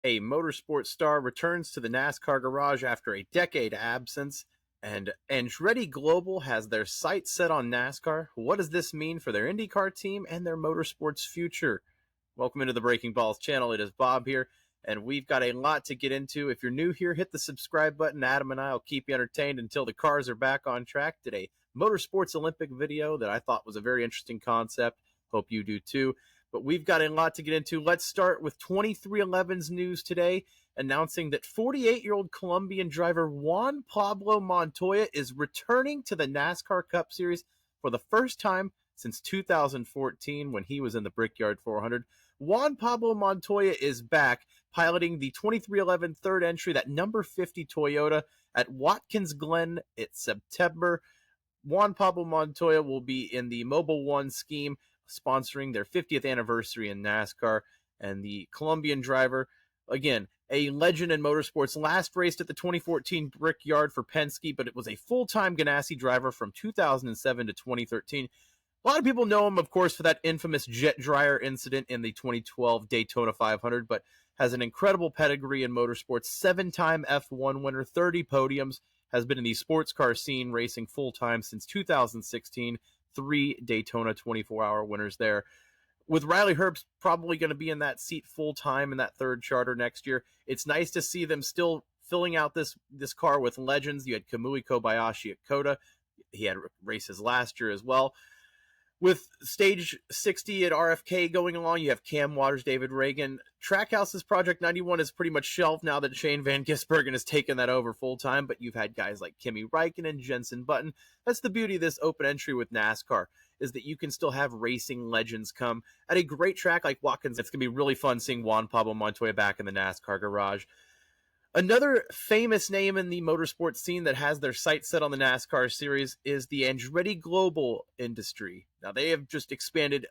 A motorsport star returns to the NASCAR garage after a decade absence, and Andretti Global has their sights set on NASCAR. What does this mean for their IndyCar team and their motorsports future? Welcome into the Breaking Balls channel. It is Bob here, and we've got a lot to get into. If you're new here, hit the subscribe button. Adam and I will keep you entertained until the cars are back on track. Today, motorsports Olympic video that I thought was a very interesting concept. Hope you do too. But we've got a lot to get into. Let's start with 23XI's news today, announcing that 48-year-old Colombian driver Juan Pablo Montoya is returning to the NASCAR Cup Series for the first time since 2014 when he was in the Brickyard 400. Juan Pablo Montoya is back, piloting the 23XI third entry, that number 50 Toyota at Watkins Glen. It's September. Juan Pablo Montoya will be in the Mobile One scheme, sponsoring their 50th anniversary in NASCAR. And the Colombian driver, again, a legend in motorsports, last raced at the 2014 Brickyard for Penske, but it was a full-time Ganassi driver from 2007 to 2013. A lot of people know him, of course, for that infamous jet dryer incident in the 2012 Daytona 500, but has an incredible pedigree in motorsports, 7-time F1 winner, 30 podiums, has been in the sports car scene racing full-time since 2016, 3 Daytona 24-hour winners there. With Riley Herbst probably going to be in that seat full-time in that third charter next year, it's nice to see them still filling out this car with legends. You had Kamui Kobayashi at Coda. He had races last year as well. With Stage 60 at RFK going along, you have Cam Waters, David Reagan. Trackhouse's Project 91 is pretty much shelved now that Shane Van Gisbergen has taken that over full-time, but you've had guys like Kimi Räikkönen, Jenson Button. That's the beauty of this open entry with NASCAR, is that you can still have racing legends come at a great track like Watkins. It's going to be really fun seeing Juan Pablo Montoya back in the NASCAR garage. Another famous name in the motorsports scene that has their sights set on the NASCAR series is the Andretti Global industry. Now, they have just expanded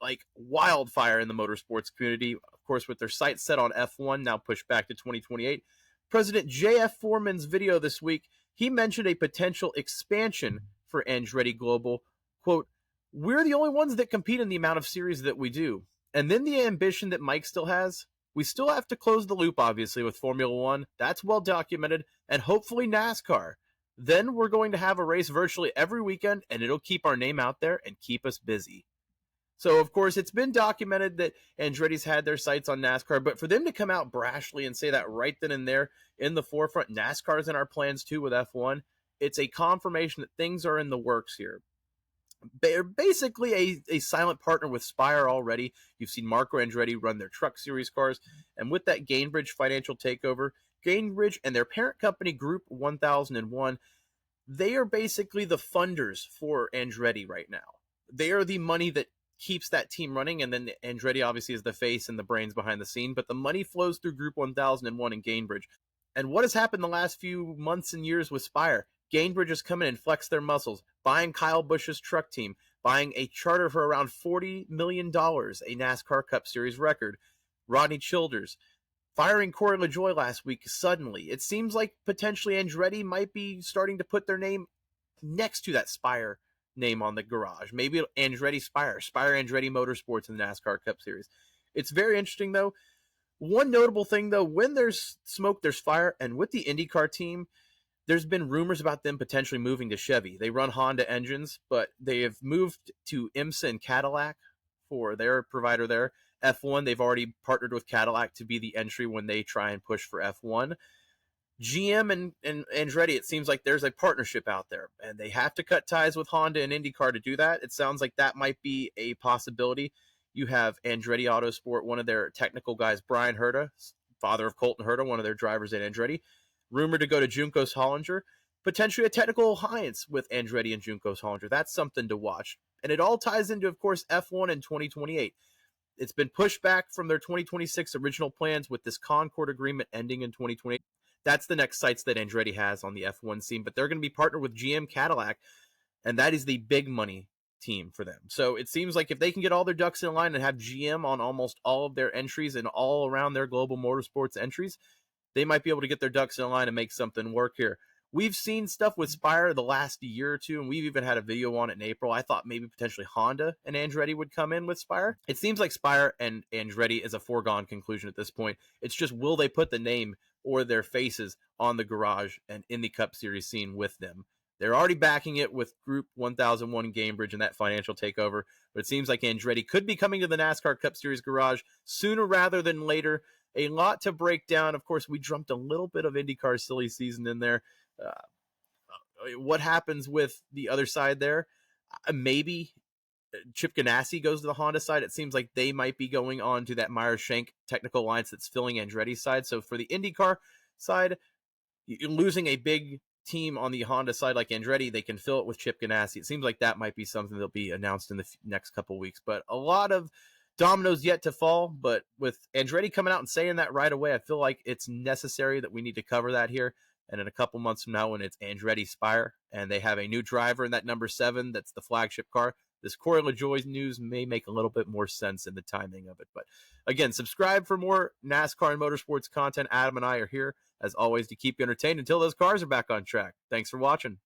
like wildfire in the motorsports community, of course, with their sights set on F1, now pushed back to 2028. President J.F. Foreman's video this week, he mentioned a potential expansion for Andretti Global. Quote, "We're the only ones that compete in the amount of series that we do. And then the ambition that Mike still has. We still have to close the loop, obviously, with Formula One. That's well documented. And hopefully NASCAR. Then we're going to have a race virtually every weekend, and it'll keep our name out there and keep us busy." So, of course, it's been documented that Andretti's had their sights on NASCAR, but for them to come out brashly and say that right then and there in the forefront, NASCAR's in our plans too with F1, it's a confirmation that things are in the works here. They're basically a silent partner with Spire already. You've seen Marco Andretti run their Truck Series cars, and with that Gainbridge financial takeover, Gainbridge and their parent company, Group 1001, they are basically the funders for Andretti right now. They are the money that keeps that team running, and then Andretti obviously is the face and the brains behind the scene, but the money flows through Group 1001 and Gainbridge. And what has happened the last few months and years with Spire? Gainbridge has come in and flexed their muscles, buying Kyle Busch's truck team, buying a charter for around $40 million, a NASCAR Cup Series record. Rodney Childers firing Corey LaJoie last week suddenly. It seems like potentially Andretti might be starting to put their name next to that Spire name on the garage. Maybe Andretti Spire Andretti Motorsports in the NASCAR Cup Series. It's very interesting, though. One notable thing, though, when there's smoke, there's fire, and with the IndyCar team, there's been rumors about them potentially moving to Chevy. They run Honda engines, but they have moved to IMSA and Cadillac for their provider there. F1, they've already partnered with Cadillac to be the entry when they try and push for F1. GM and Andretti, it seems like there's a partnership out there, and they have to cut ties with Honda and IndyCar to do that. It sounds like that might be a possibility. You have Andretti Autosport, one of their technical guys, Brian Herta, father of Colton Herta, one of their drivers at Andretti, rumored to go to Juncos Hollinger, potentially a technical alliance with Andretti and Juncos Hollinger. That's something to watch. And it all ties into, of course, F1 in 2028. It's been pushed back from their 2026 original plans with this Concord agreement ending in 2028. That's the next sites that Andretti has on the F1 scene, but they're going to be partnered with GM Cadillac, and that is the big money team for them. So it seems like if they can get all their ducks in line and have GM on almost all of their entries and all around their global motorsports entries, they might be able to get their ducks in line and make something work here. we've seen stuff with Spire the last year or two, and we've even had a video on it in April. I thought maybe potentially Honda and Andretti would come in with Spire. It seems like Spire and Andretti is a foregone conclusion at this point. It's just, will they put the name or their faces on the garage and in the Cup Series scene with them? They're already backing it with Group 1001 Gamebridge and that financial takeover, but it seems like Andretti could be coming to the NASCAR Cup Series garage sooner rather than later. A lot to break down. Of course, we jumped a little bit of IndyCar silly season in there. What happens with the other side there? Maybe Chip Ganassi goes to the Honda side. It seems like they might be going on to that Meyer-Shank technical alliance that's filling Andretti's side. So for the IndyCar side, losing a big team on the Honda side like Andretti, they can fill it with Chip Ganassi. It seems like that might be something that'll be announced in the next couple of weeks. But a lot of dominoes yet to fall. But with Andretti coming out and saying that right away, I feel like it's necessary that we need to cover that here. And in a couple months from now, when it's Andretti Spire and they have a new driver in that number 7, that's the flagship car, this Corey LaJoie news may make a little bit more sense in the timing of it. But again, subscribe for more NASCAR and motorsports content. Adam and I are here, as always, to keep you entertained until those cars are back on track. Thanks for watching.